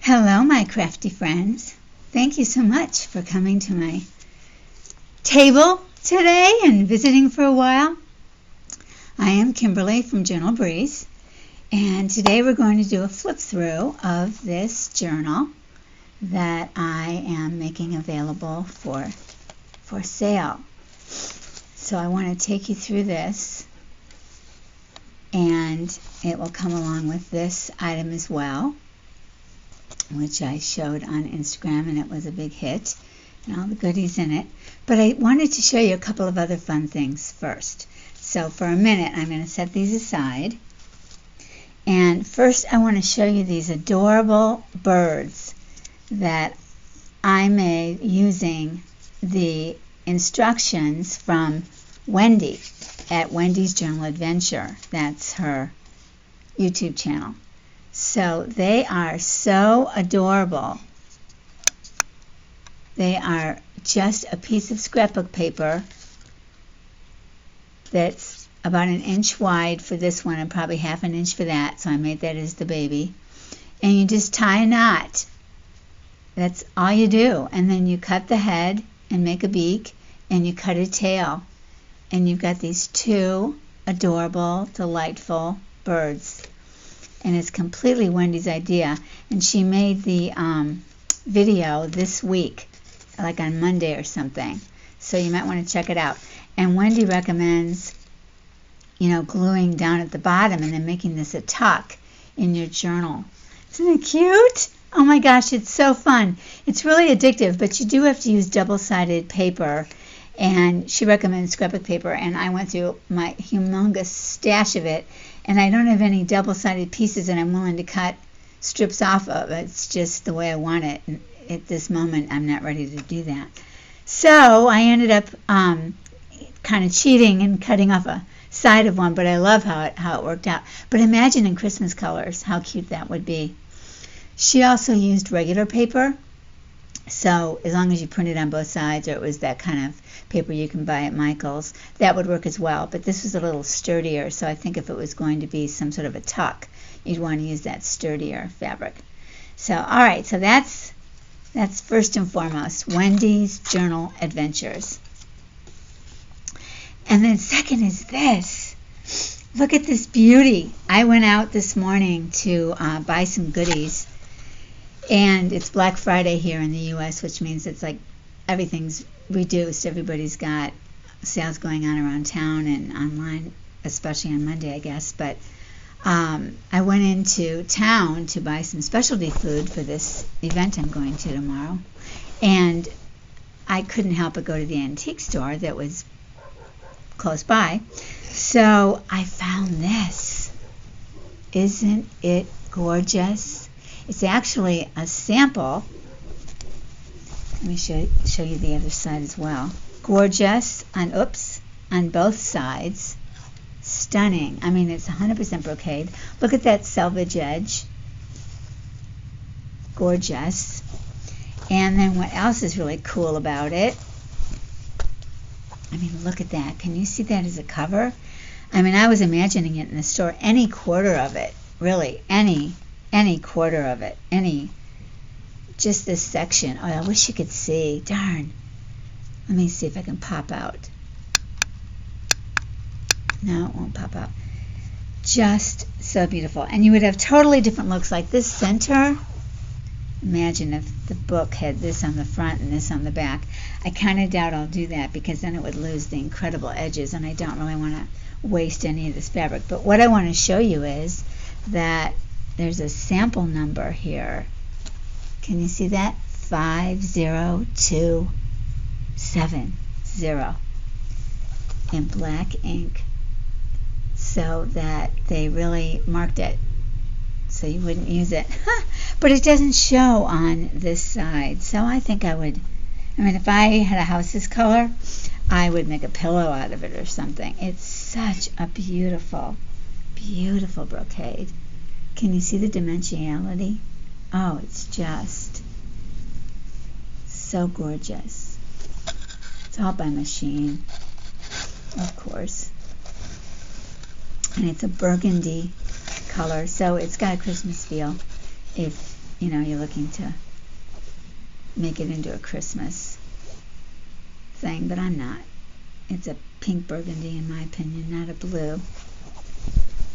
Hello, my crafty friends. Thank you so much for coming to my table today and visiting for a while. I am Kimberly from Journal Breeze, and today we're going to do a flip-through of this journal that I am making available for sale. So I want to take you through this, and it will come along with this item as well, which I showed on Instagram, and it was a big hit, and all the goodies in it. But I wanted to show you a couple of other fun things first. So for a minute, I'm going to set these aside. And first, I want to show you these adorable birds that I made using the instructions from Wendy at Wendy's Journal Adventure. That's her YouTube channel. So they are so adorable. They are just a piece of scrapbook paper that's about 1 inch wide for this one and probably ½ an inch for that. So I made that as the baby. And you just tie a knot. That's all you do. And then you cut the head and make a beak, and you cut a tail. And you've got these two adorable, delightful birds. And it's completely Wendy's idea. And she made the video this week, like on Monday or something. So you might want to check it out. And Wendy recommends, gluing down at the bottom and then making this a tuck in your journal. Isn't it cute? Oh my gosh, it's so fun. It's really addictive, but you do have to use double-sided paper. And she recommends scrapbook paper, and I went through my humongous stash of it, and I don't have any double-sided pieces that I'm willing to cut strips off of. It's just the way I want it. And at this moment, I'm not ready to do that. So I ended up kind of cheating and cutting off a side of one, but I love how it worked out. But imagine in Christmas colors how cute that would be. She also used regular paper. So as long as you print it on both sides, or it was that kind of paper you can buy at Michael's, that would work as well. But this was a little sturdier, so I think if it was going to be some sort of a tuck, you'd want to use that sturdier fabric. So, all right, so that's first and foremost, Wendy's Journal Adventures. And then second is this. Look at this beauty. I went out this morning to buy some goodies. And it's Black Friday here in the U.S., which means it's like everything's reduced. Everybody's got sales going on around town and online, especially on Monday, I guess. But I went into town to buy some specialty food for this event I'm going to tomorrow. And I couldn't help but go to the antique store that was close by. So I found this. Isn't it gorgeous? It's actually a sample. Let me show you the other side as well. Gorgeous on both sides. Stunning. I mean, it's 100% brocade. Look at that selvage edge. Gorgeous. And then what else is really cool about it? I mean, look at that. Can you see that as a cover? I mean, I was imagining it in the store. Any quarter of it, really, any quarter of it, just this section. Oh, I wish you could see. Darn. Let me see if I can pop out. No, it won't pop out. Just so beautiful. And you would have totally different looks like this center. Imagine if the book had this on the front and this on the back. I kind of doubt I'll do that because then it would lose the incredible edges, and I don't really want to waste any of this fabric. But what I want to show you is that there's a sample number here. Can you see that? 50270 in black ink, so that they really marked it so you wouldn't use it. But it doesn't show on this side, so I think if I had a house this color, I would make a pillow out of it or something. It's such a beautiful, beautiful brocade. Can you see the dimensionality? Oh, it's just so gorgeous. It's all by machine, of course. And it's a burgundy color, so it's got a Christmas feel. If you know, you're looking to make it into a Christmas thing, but I'm not. It's a pink burgundy in my opinion, not a blue.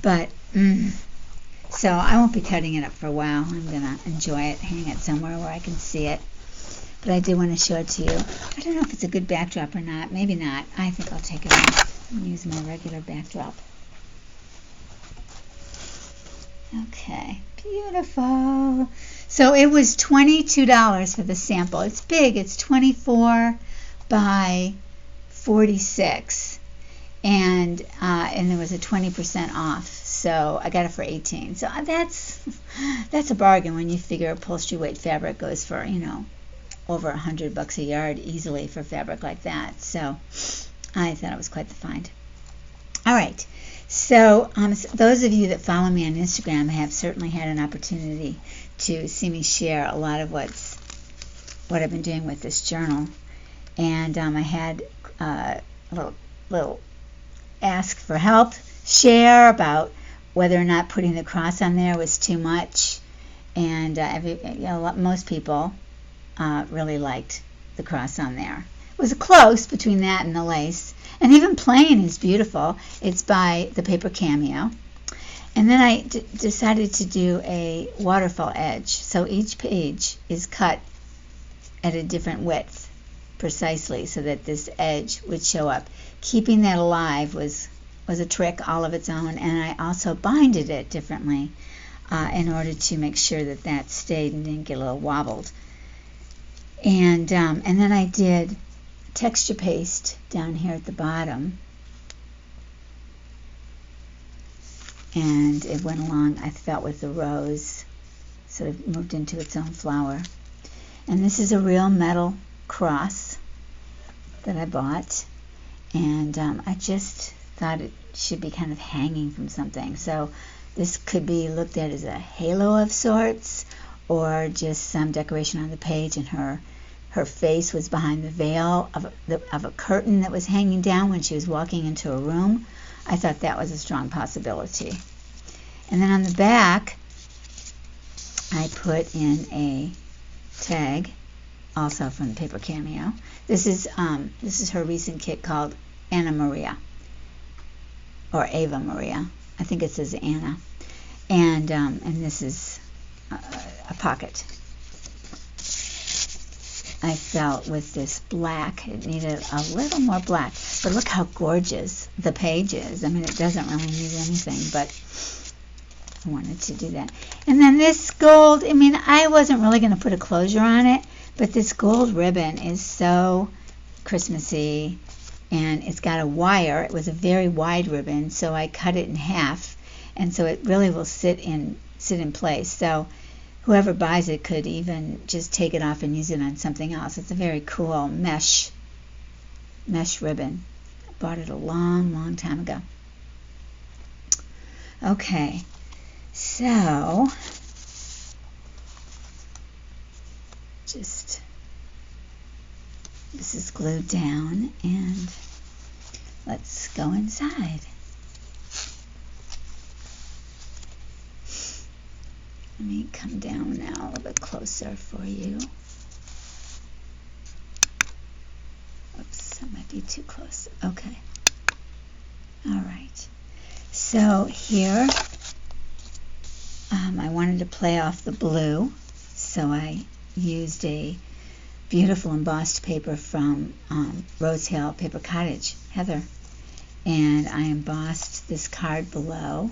But, so I won't be cutting it up for a while. I'm going to enjoy it, hang it somewhere where I can see it. But I do want to show it to you. I don't know if it's a good backdrop or not. Maybe not. I think I'll take it off and use my regular backdrop. Okay, beautiful. So it was $22 for the sample. It's big. It's 24 by 46. And there was a 20% off. So I got it for 18. So that's a bargain when you figure upholstery weight fabric goes for, you know, over $100 a yard easily for fabric like that. So I thought it was quite the find. All right. So those of you that follow me on Instagram have certainly had an opportunity to see me share a lot of what I've been doing with this journal. And I had a little ask for help, share about whether or not putting the cross on there was too much. And most people really liked the cross on there. It was close between that and the lace. And even plain is beautiful. It's by the Paper Cameo. And then I decided to do a waterfall edge. So each page is cut at a different width precisely so that this edge would show up. Keeping that alive was a trick all of its own. And I also binded it differently in order to make sure that that stayed and didn't get a little wobbled. And then I did texture paste down here at the bottom, and it went along, I felt, with the rose, sort of moved into its own flower. And this is a real metal cross that I bought, and I just thought it should be kind of hanging from something. So this could be looked at as a halo of sorts, or just some decoration on the page, and her face was behind the veil of a curtain that was hanging down when she was walking into a room. I thought that was a strong possibility. And then on the back, I put in a tag, also from Paper Cameo. This is her recent kit called Ave Maria, or Ave Maria. I think it says Anna. And this is a pocket. I felt with this black, it needed a little more black. But look how gorgeous the page is. I mean, it doesn't really need anything, but I wanted to do that. And then this gold, I mean, I wasn't really going to put a closure on it, but this gold ribbon is so Christmassy, and it's got a wire. It was a very wide ribbon, so I cut it in half, and so it really will sit in place. So whoever buys it could even just take it off and use it on something else. It's a very cool mesh ribbon. I bought it a long time ago. Okay, so just this is glued down, and let's go inside. Let me come down now a little bit closer for you. Oops, that might be too close. Okay. All right. So here, I wanted to play off the blue, so I used a beautiful embossed paper from Rose Hill Paper Cottage, Heather. And I embossed this card below.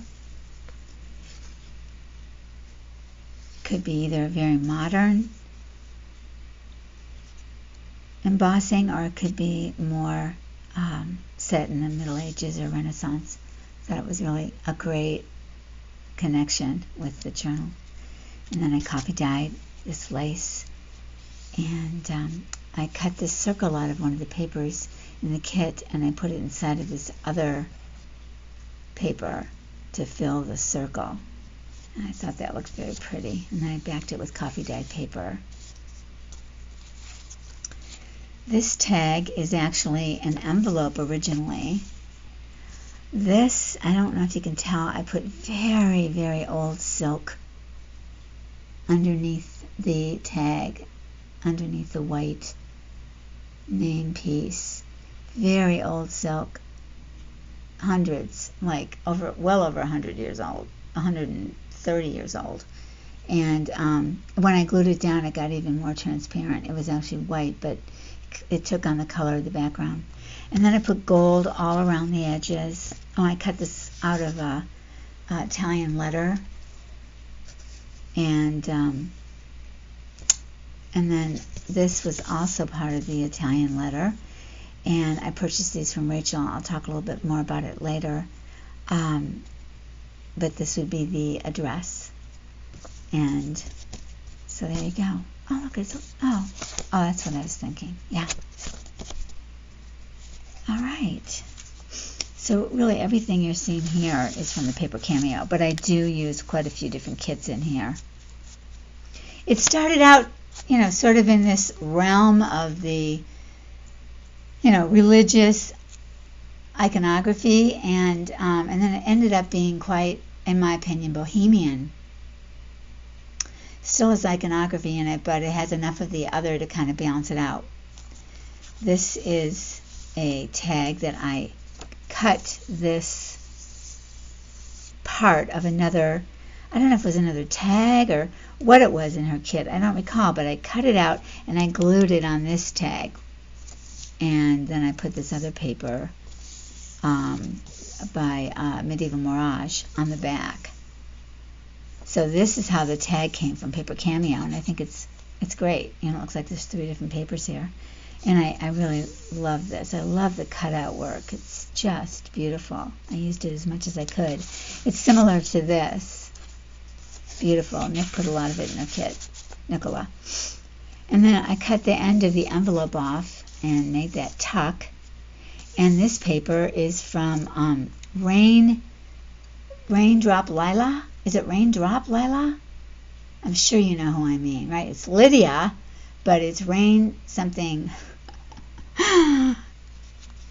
Could be either a very modern embossing, or it could be more set in the Middle Ages or Renaissance. Thought it was really a great connection with the journal. And then I copy dyed this lace, and I cut this circle out of one of the papers in the kit, and I put it inside of this other paper to fill the circle. And I thought that looked very pretty. And then I backed it with coffee dyed paper. This tag is actually an envelope originally. This, I don't know if you can tell, I put very old silk underneath the tag, underneath the white name piece. Very old silk, hundreds, like well over 100 years old, 130 years old. And when I glued it down, it got even more transparent. It was actually white, but it took on the color of the background. And then I put gold all around the edges. Oh, I cut this out of a Italian letter. And then this was also part of the Italian letter. And I purchased these from Rachel. I'll talk a little bit more about it later. But this would be the address. And so there you go. Oh, look, oh, that's what I was thinking. Yeah. All right. So really everything you're seeing here is from the Paper Cameo, but I do use quite a few different kits in here. It started out, sort of in this realm of the, religious iconography, and then it ended up being quite, in my opinion, bohemian. Still has iconography in it, but it has enough of the other to kind of balance it out. This is a tag that I cut this part of another, I don't know if it was another tag or what it was in her kit, I don't recall, but I cut it out and I glued it on this tag. And then I put this other paper by Medieval Mirage on the back. So this is how the tag came from Paper Cameo, and I think it's great. It looks like there's 3 different papers here. And I really love this. I love the cutout work. It's just beautiful. I used it as much as I could. It's similar to this. Beautiful. Nick put a lot of it in her kit, Nicola. And then I cut the end of the envelope off and made that tuck. And this paper is from RaindropLila. Is it RaindropLila? I'm sure you know who I mean, right? It's Lydia, but it's Rain something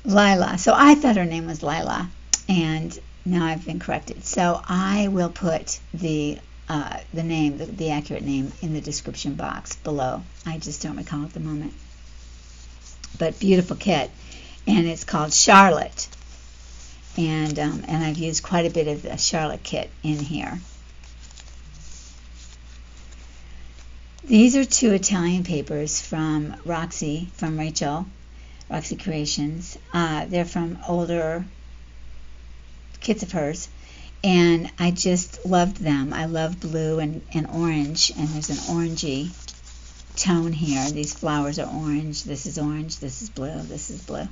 Lila. So I thought her name was Lila, and now I've been corrected. So I will put the name, the accurate name, in the description box below. I just don't recall at the moment. But beautiful kit, and it's called Charlotte. And I've used quite a bit of the Charlotte kit in here. These are 2 Italian papers from Roxy, from Rachel, Roxy Creations. They're from older kits of hers, and I just loved them. I love blue and orange, and there's an orangey tone here. These flowers are orange. This is orange. This is blue. This is blue.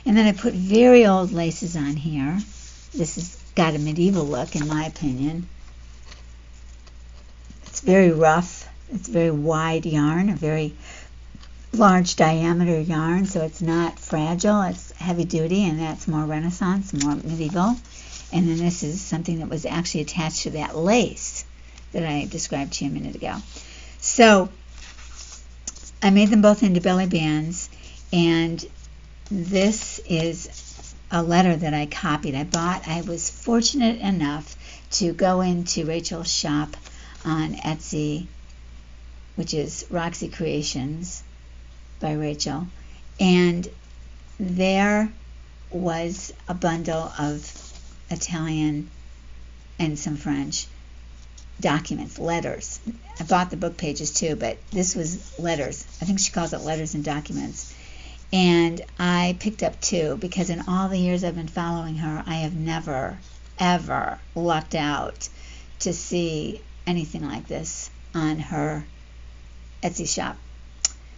And then I put very old laces on here. This has got a medieval look, in my opinion. It's very rough. It's very wide yarn, a very large diameter yarn, so it's not fragile. It's heavy duty, and that's more Renaissance, more medieval. And then this is something that was actually attached to that lace that I described to you a minute ago. So I made them both into belly bands, and this is a letter that I copied. I was fortunate enough to go into Rachel's shop on Etsy, which is Roxy Creations by Rachel, and there was a bundle of Italian and some French documents, letters. I bought the book pages too, but this was letters. I think she calls it letters and documents. And I picked up 2 because in all the years I've been following her, I have never, ever lucked out to see anything like this on her Etsy shop.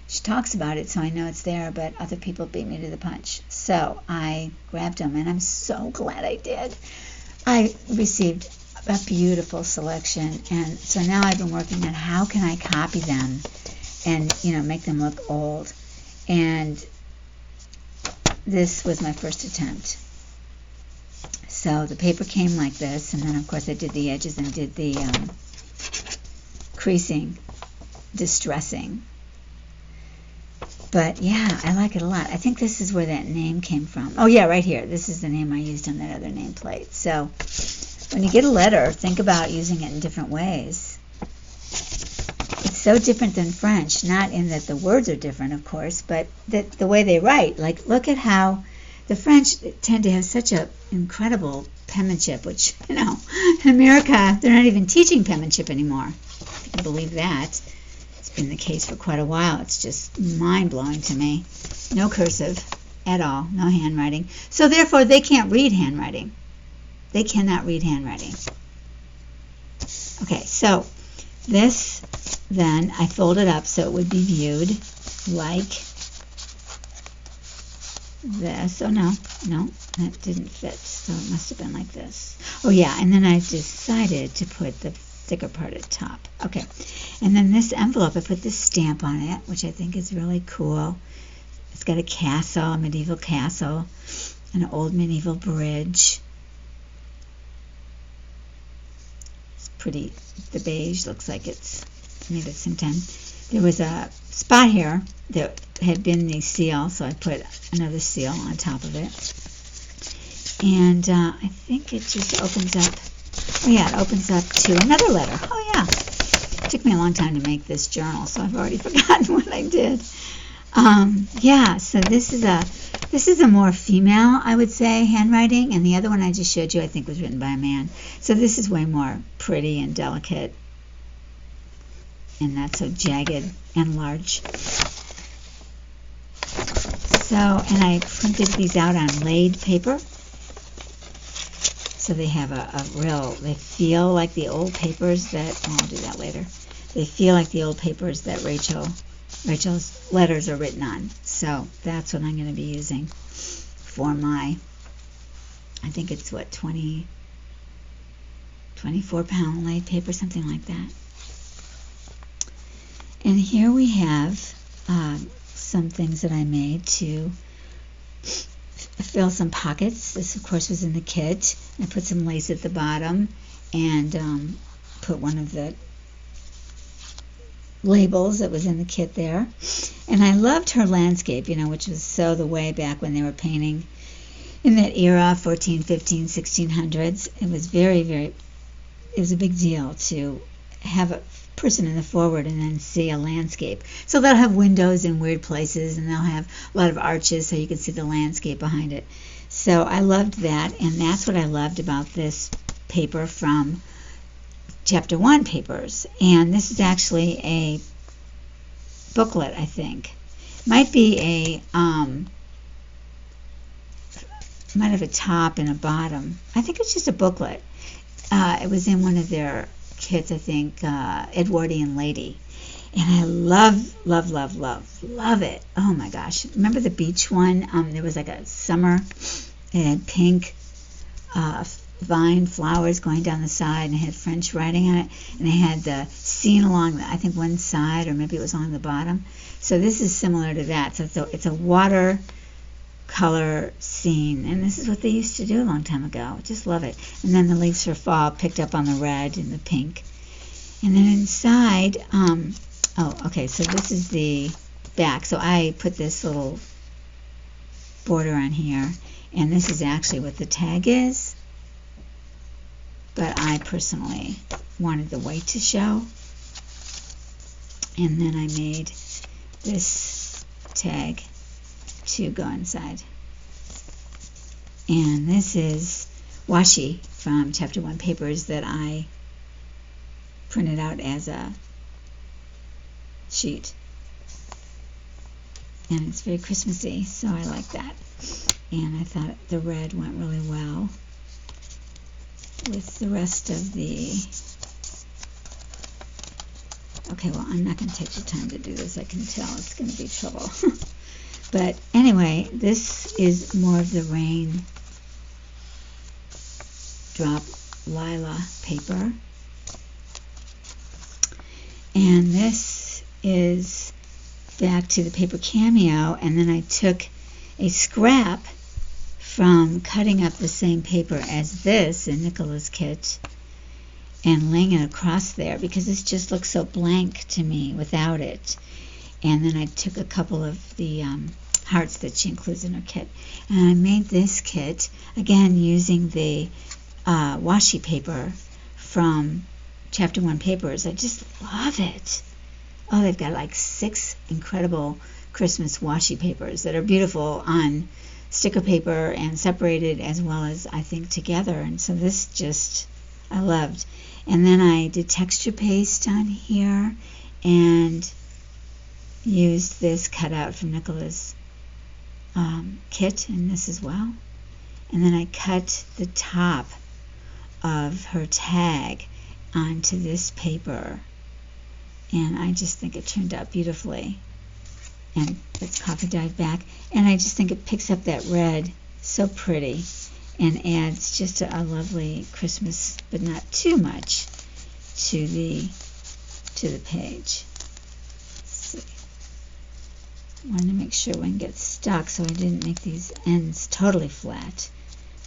She talks about it, so I know it's there, but other people beat me to the punch. So I grabbed them, and I'm so glad I did. I received a beautiful selection, and so now I've been working on how can I copy them and make them look old. And this was my first attempt. So the paper came like this, and then of course I did the edges and did the creasing, distressing. But yeah, I like it a lot. I think this is where that name came from. Oh yeah, right here. This is the name I used on that other nameplate. So when you get a letter, think about using it in different ways. It's so different than French, not in that the words are different, of course, but that the way they write. Like, look at how the French tend to have such an incredible penmanship, which, in America, they're not even teaching penmanship anymore. If you can believe that. It's been the case for quite a while. It's just mind-blowing to me. No cursive at all, no handwriting. So therefore, they can't read handwriting. They cannot read handwriting. Okay, so this, then, I fold it up so it would be viewed like this. Oh, no, that didn't fit, so it must have been like this. Oh, yeah, and then I decided to put the thicker part at the top. Okay, and then this envelope, I put this stamp on it, which I think is really cool. It's got a castle, a medieval castle, an old medieval bridge. It's pretty. The beige looks like it's made at the same time. There was a spot here that had been the seal, so I put another seal on top of it. And I think it just opens up. Oh yeah, it opens up to another letter. Oh yeah. It took me a long time to make this journal, so I've already forgotten what I did. Yeah, so this is a more female, I would say, handwriting, and the other one I just showed you, I think, was written by a man. So this is way more pretty and delicate, and not so jagged and large. So, and I printed these out on laid paper, so they have they feel like the old papers that, I'll do that later. They feel like the old papers that Rachel's letters are written on. So that's what I'm going to be using for my, I think it's what, 24-pound laid paper, something like that. And here we have some things that I made to fill some pockets. This, of course, was in the kit. I put some lace at the bottom and put one of the labels that was in the kit there. And I loved her landscape, which was so the way back when they were painting in that era, 14, 15, 1600s. It was very, very, it was a big deal to have a person in the forward and then see a landscape. So they'll have windows in weird places, and they'll have a lot of arches so you can see the landscape behind it. So I loved that, and that's what I loved about this paper from Chapter 1 papers. And this is actually a booklet, I think. Might be might have a top and a bottom. I think it's just a booklet. It was in one of their kits, I think, Edwardian Lady. And I love it. Oh my gosh. Remember the beach one? There was like a summer. It had pink vine flowers going down the side, and it had French writing on it, and they had the scene along I think one side, or maybe it was along the bottom. So this is similar to that. So it's a water color scene, and this is what they used to do a long time ago. I just love it. And then the leaves for fall picked up on the red and the pink. And then inside, okay, so this is the back. So I put this little border on here, and this is actually what the tag is. But I personally wanted the white to show. And then I made this tag to go inside. And this is Washsi from Chapter 1 papers that I printed out as a sheet. And it's very Christmassy, so I like that. And I thought the red went really well with the rest of the... Okay, well, I'm not going to take the time to do this. I can tell it's going to be trouble. But anyway, this is more of the RaindropLila paper. And this is back to the Paper Cameo, and then I took a scrap from cutting up the same paper as this in Nicola's kit and laying it across there, because this just looks so blank to me without it. And then I took a couple of the hearts that she includes in her kit, and I made this kit again using the Washsi paper from Chapter 1 papers. I just love it. Oh, they've got like 6 incredible Christmas washi papers that are beautiful on sticker paper and separated as well as, I think, together. And so this just, I loved. And then I did texture paste on here and used this cutout from Nicola's kit in this as well. And then I cut the top of her tag onto this paper. And I just think it turned out beautifully. And it's coffee dyed back. And I just think it picks up that red so pretty and adds just a lovely Christmas, but not too much, to the page. Let's see. I wanted to make sure one gets stuck, so I didn't make these ends totally flat.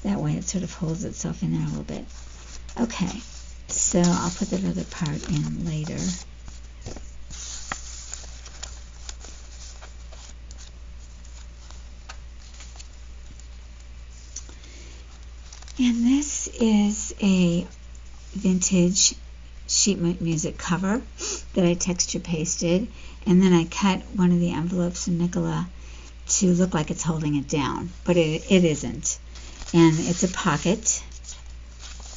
That way it sort of holds itself in there a little bit. Okay, so I'll put that other part in later. And this is a vintage sheet music cover that I texture pasted, and then I cut one of the envelopes from Nicola to look like it's holding it down, but it isn't. And it's a pocket,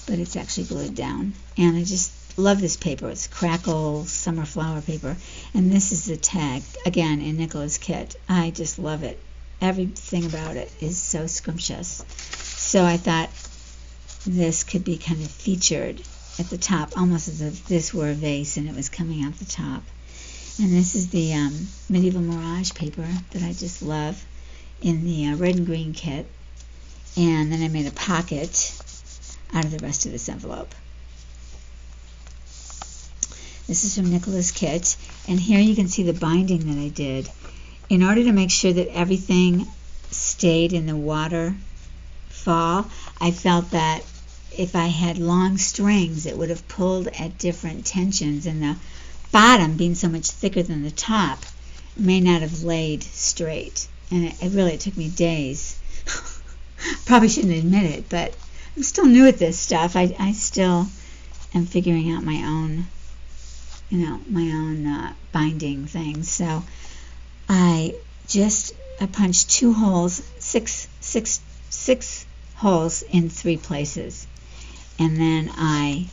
but it's actually glued down. And I just love this paper. It's Crackle Summer Flower paper, and this is the tag, again, in Nicola's kit. I just love it. Everything about it is so scrumptious. So I thought this could be kind of featured at the top, almost as if this were a vase and it was coming out the top. And this is the Medieval Mirage paper that I just love in the red and green kit. And then I made a pocket out of the rest of this envelope. This is from Nicola's kit, and here you can see the binding that I did. In order to make sure that everything stayed in the waterfall, I felt that if I had long strings, it would have pulled at different tensions, and the bottom, being so much thicker than the top, may not have laid straight. And it took me days. Probably shouldn't admit it, but I'm still new at this stuff. I still am figuring out my own, binding things. So I punched 2 holes, six holes in 3 places, and then I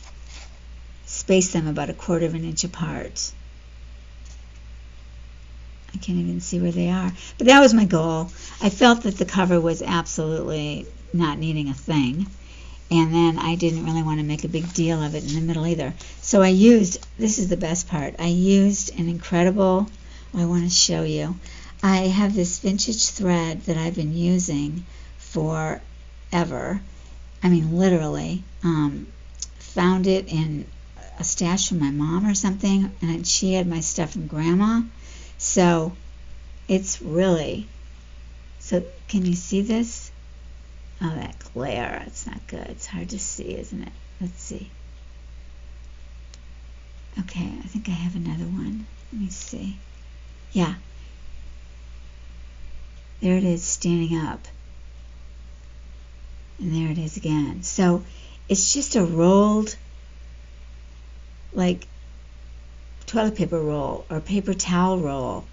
spaced them about 1/4 of an inch apart. I can't even see where they are, but that was my goal. I felt that the cover was absolutely not needing a thing, and then I didn't really want to make a big deal of it in the middle either. So I used, this is the best part, I used an incredible, I want to show you. I have this vintage thread that I've been using forever. I mean, literally. Found it in a stash from my mom or something, and she had my stuff from Grandma. So it's really, so can you see this? Oh, that glare, it's not good. It's hard to see, isn't it? Let's see. Okay, I think I have another one. Let me see. Yeah. There it is standing up. And there it is again. So it's just a rolled, like, toilet paper roll or paper towel roll,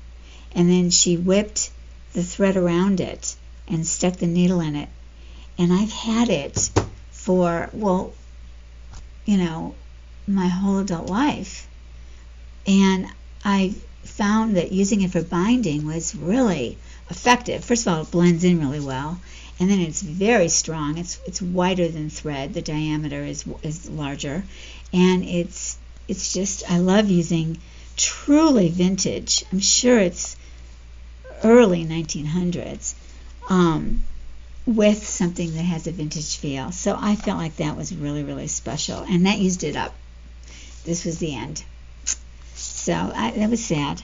and then she whipped the thread around it and stuck the needle in it. And I've had it for, well, my whole adult life, and I found that using it for binding was really effective. First of all, it blends in really well, and then it's very strong. It's wider than thread. The diameter is larger, and it's just, I love using truly vintage. I'm sure it's early 1900s with something that has a vintage feel. So I felt like that was really, really special, and that used it up. This was the end. So that was sad.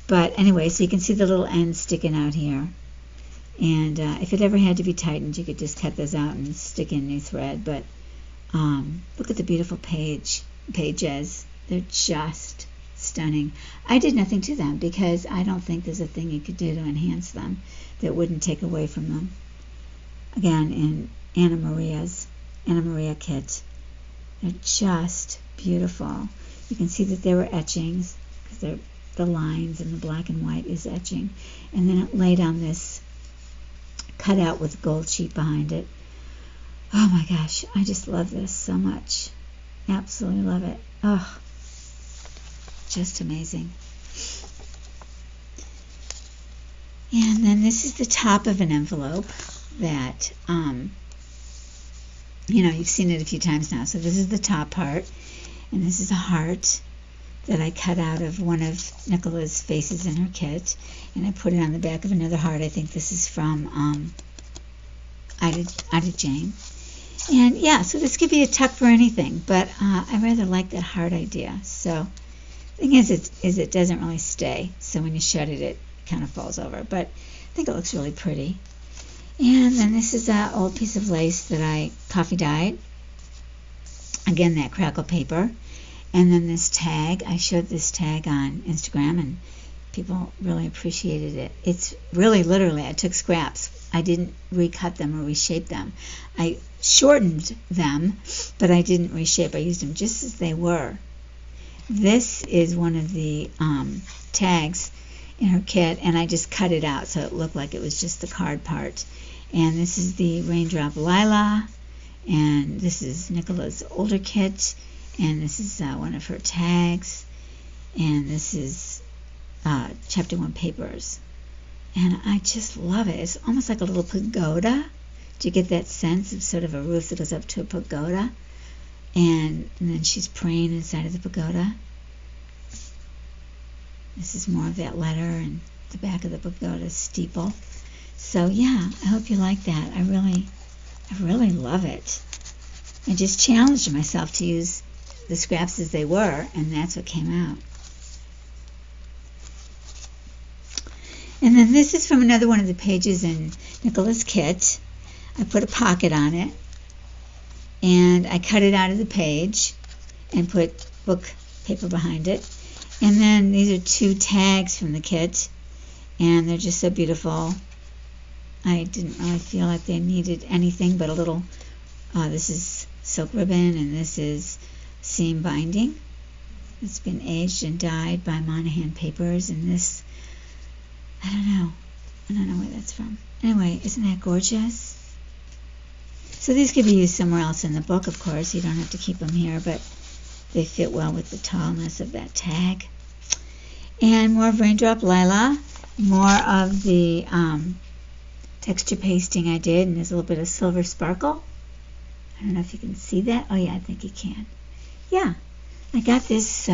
But anyway, so you can see the little ends sticking out here. And if it ever had to be tightened, you could just cut those out and stick in new thread. But look at the beautiful pages. They're just stunning. I did nothing to them because I don't think there's a thing you could do to enhance them that wouldn't take away from them. Again, in Anna Maria kit. They're just beautiful. You can see that there were etchings because they're the lines and the black and white is etching. And then it laid on this cutout with gold sheet behind it. Oh my gosh, I just love this so much. Absolutely love it. Oh, just amazing. And then this is the top of an envelope that, you've seen it a few times now. So this is the top part, and this is a heart that I cut out of one of Nicola's faces in her kit, and I put it on the back of another heart. I think this is from Ida Jane. And yeah, so this could be a tuck for anything, but I rather like that heart idea. So the thing is it doesn't really stay. So when you shut it, it kind of falls over. But I think it looks really pretty. And then this is an old piece of lace that I coffee dyed. Again, that crackle paper. And then this tag. I showed this tag on Instagram, and people really appreciated it. It's really literally, I took scraps. I didn't recut them or reshape them. I shortened them, but I didn't reshape. I used them just as they were. This is one of the tags in her kit, and I just cut it out so it looked like it was just the card part. And this is the RaindropLila, and this is Nicola's older kit, and this is one of her tags, and this is Chapter 1 Papers. And I just love it. It's almost like a little pagoda. Do you get that sense of sort of a roof that goes up to a pagoda? And then she's praying inside of the pagoda. This is more of that letter and the back of the pagoda steeple. So yeah, I hope you like that. I really love it. I just challenged myself to use the scraps as they were, and that's what came out. And then this is from another one of the pages in Nicola's kit. I put a pocket on it, and I cut it out of the page and put book paper behind it. And then these are 2 tags from the kit, and they're just so beautiful. I didn't really feel like they needed anything but a little, this is silk ribbon, and this is seam binding. It's been aged and dyed by Monahan Papers, and this, I don't know where that's from. Anyway, isn't that gorgeous? So these could be used somewhere else in the book, of course. You don't have to keep them here, but they fit well with the tallness of that tag. And more of RaindropLila, more of the texture pasting I did, and there's a little bit of silver sparkle. I don't know if you can see that. Oh yeah, I think you can. Yeah, I got this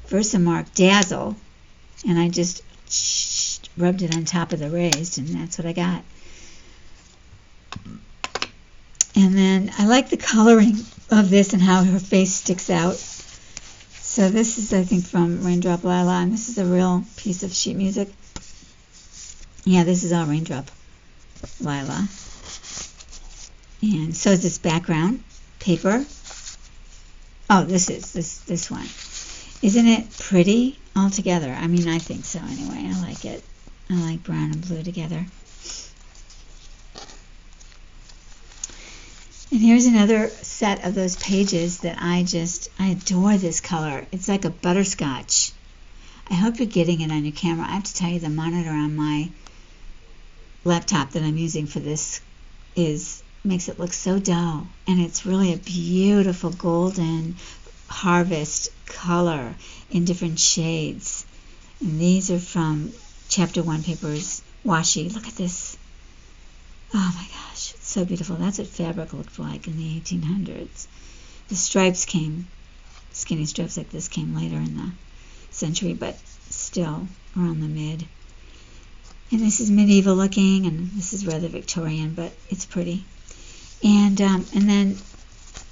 Versamark Dazzle, and I just rubbed it on top of the raised, and that's what I got. And then I like the coloring of this and how her face sticks out. So this is, I think, from RaindropLila, and this is a real piece of sheet music. Yeah, this is all RaindropLila. And so is this background paper. Oh, this one. Isn't it pretty altogether? I mean, I think so anyway. I like it. I like brown and blue together. And here's another set of those pages that I adore this color. It's like a butterscotch. I hope you're getting it on your camera. I have to tell you, the monitor on my laptop that I'm using for this makes it look so dull. And it's really a beautiful golden harvest color in different shades. And these are from Chapter 1 Papers, Washsi. Look at this. Oh my gosh, it's so beautiful. That's what fabric looked like in the 1800s. The stripes skinny stripes like this came later in the century, but still around the mid. And this is medieval looking, and this is rather Victorian, but it's pretty. And then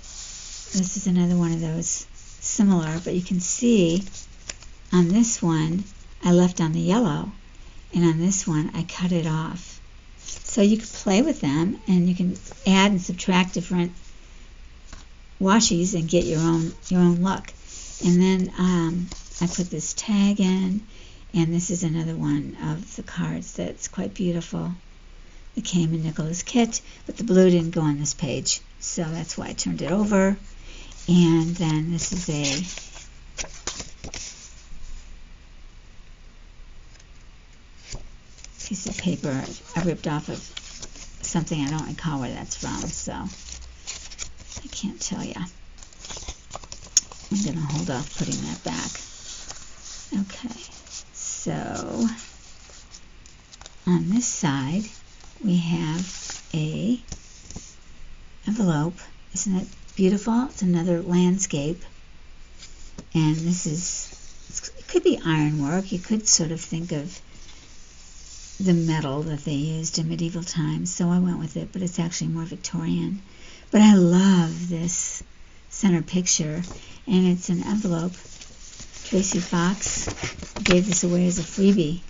this is another one of those similar, but you can see on this one I left on the yellow, and on this one I cut it off. So you can play with them, and you can add and subtract different washies and get your own look. And then I put this tag in, and this is another one of the cards that's quite beautiful. It came in Nicola's kit, but the blue didn't go on this page, so that's why I turned it over. And then this is piece of paper I ripped off of something. I don't recall where that's from, so I can't tell you. I'm going to hold off putting that back. Okay, so on this side we have a envelope. Isn't it beautiful? It's another landscape, and this is, it could be ironwork. You could sort of think of the metal that they used in medieval times, so I went with it, but it's actually more Victorian. But I love this center picture, and it's an envelope. Tracy Fox gave this away as a freebie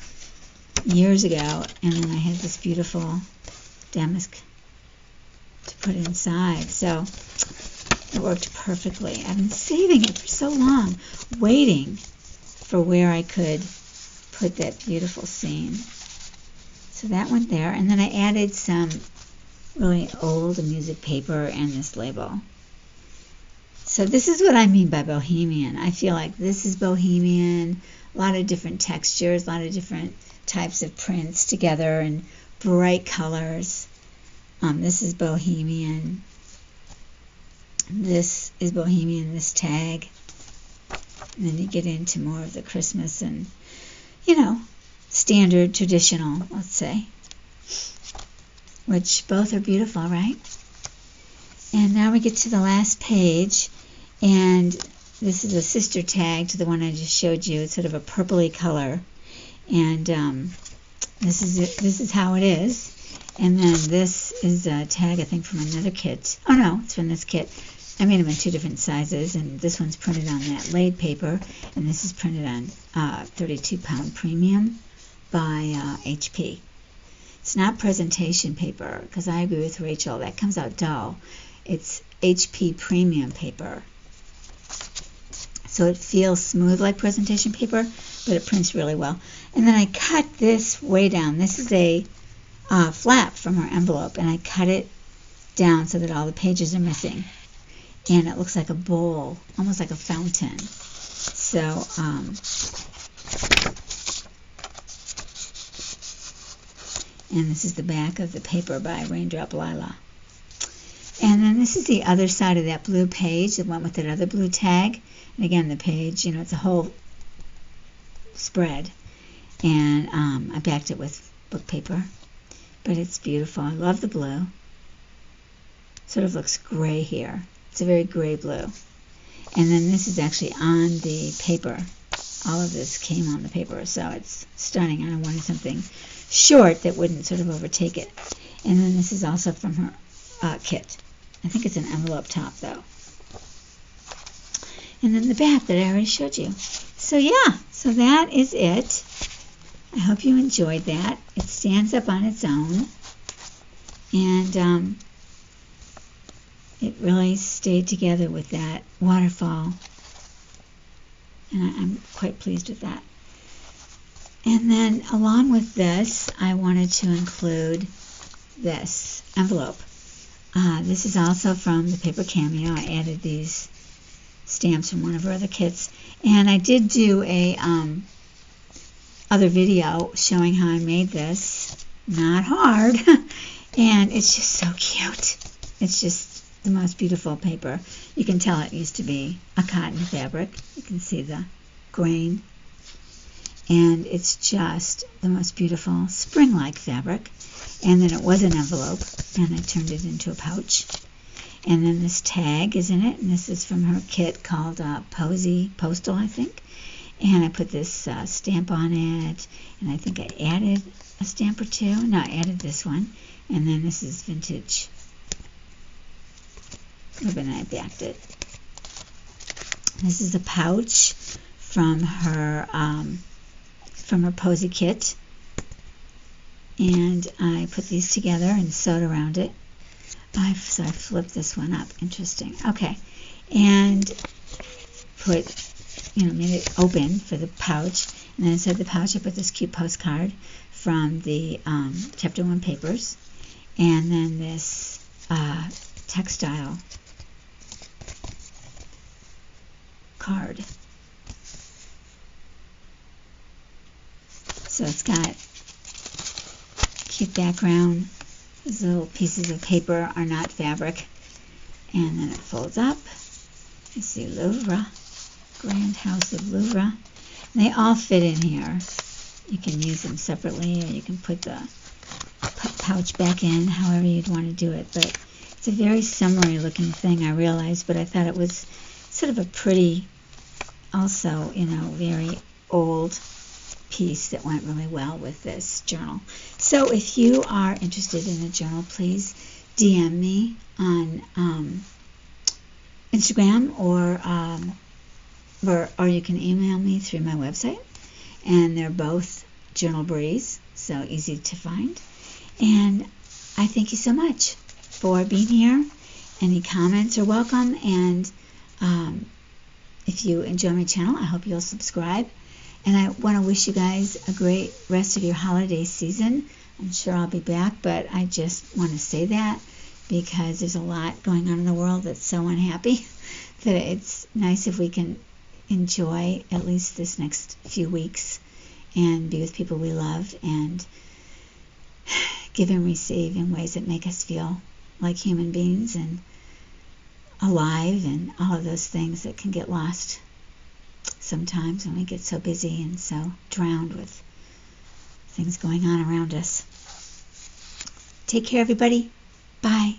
years ago, and then I had this beautiful damask to put inside, so it worked perfectly. I've been saving it for so long, waiting for where I could put that beautiful scene. So that went there, and then I added some really old music paper and this label. So this is what I mean by Bohemian. I feel like this is Bohemian, a lot of different textures, a lot of different types of prints together and bright colors. This is Bohemian. This is Bohemian, this tag. And then you get into more of the Christmas and, standard, traditional, let's say. Which both are beautiful, right? And now we get to the last page, and this is a sister tag to the one I just showed you. It's sort of a purpley color, and this is it. This is how it is. And then this is a tag, I think, from another kit. Oh no, it's from this kit. I made them in 2 different sizes, and this one's printed on that laid paper, and this is printed on 32-pound premium by HP. It's not presentation paper, because I agree with Rachel, that comes out dull. It's HP premium paper. So it feels smooth like presentation paper, but it prints really well. And then I cut this way down. This is a flap from our envelope, and I cut it down so that all the pages are missing. And it looks like a bowl, almost like a fountain. So, and this is the back of the paper by RaindropLila. And then this is the other side of that blue page that went with that other blue tag. And again, the page, it's a whole spread. And I backed it with book paper. But it's beautiful. I love the blue. Sort of looks gray here. It's a very gray blue. And then this is actually on the paper. All of this came on the paper, so it's stunning. And I wanted something short that wouldn't sort of overtake it. And then this is also from her kit. I think it's an envelope top, though. And then the back that I already showed you. So yeah, so that is it. I hope you enjoyed that. It stands up on its own. And it really stayed together with that waterfall. And I'm quite pleased with that. And then along with this, I wanted to include this envelope. This is also from the Paper Cameo. I added these stamps from one of our other kits. And I did do a other video showing how I made this. Not hard. And it's just so cute. It's just the most beautiful paper. You can tell it used to be a cotton fabric. You can see the grain. And it's just the most beautiful spring-like fabric. And then it was an envelope, and I turned it into a pouch. And then this tag is in it, and this is from her kit called Postal, I think. And I put this stamp on it, and I think I added a stamp or two. No, I added this one. And then this is vintage ribbon, and I backed it. This is a pouch from her Posy kit. And I put these together and sewed around it. So I flipped this one up. Interesting. Okay. And made it open for the pouch. And then inside the pouch I put this cute postcard from the Chapter 1 papers. And then this textile card. So it's got cute background. These little pieces of paper are not fabric. And then it folds up. You see Louvre, Grand House of Louvre. And they all fit in here. You can use them separately, or you can put the pouch back in, however you'd want to do it. But it's a very summery looking thing, I realized, but I thought it was sort of a pretty, also, very old piece that went really well with this journal. So if you are interested in a journal, please DM me on Instagram, or you can email me through my website. And they're both Journal Breeze, so easy to find. And I thank you so much for being here. Any comments are welcome. And if you enjoy my channel, I hope you'll subscribe. And I want to wish you guys a great rest of your holiday season. I'm sure I'll be back, but I just want to say that because there's a lot going on in the world that's so unhappy that it's nice if we can enjoy at least this next few weeks and be with people we love and give and receive in ways that make us feel like human beings and alive, and all of those things that can get lost sometimes when we get so busy and so drowned with things going on around us. Take care, everybody. Bye.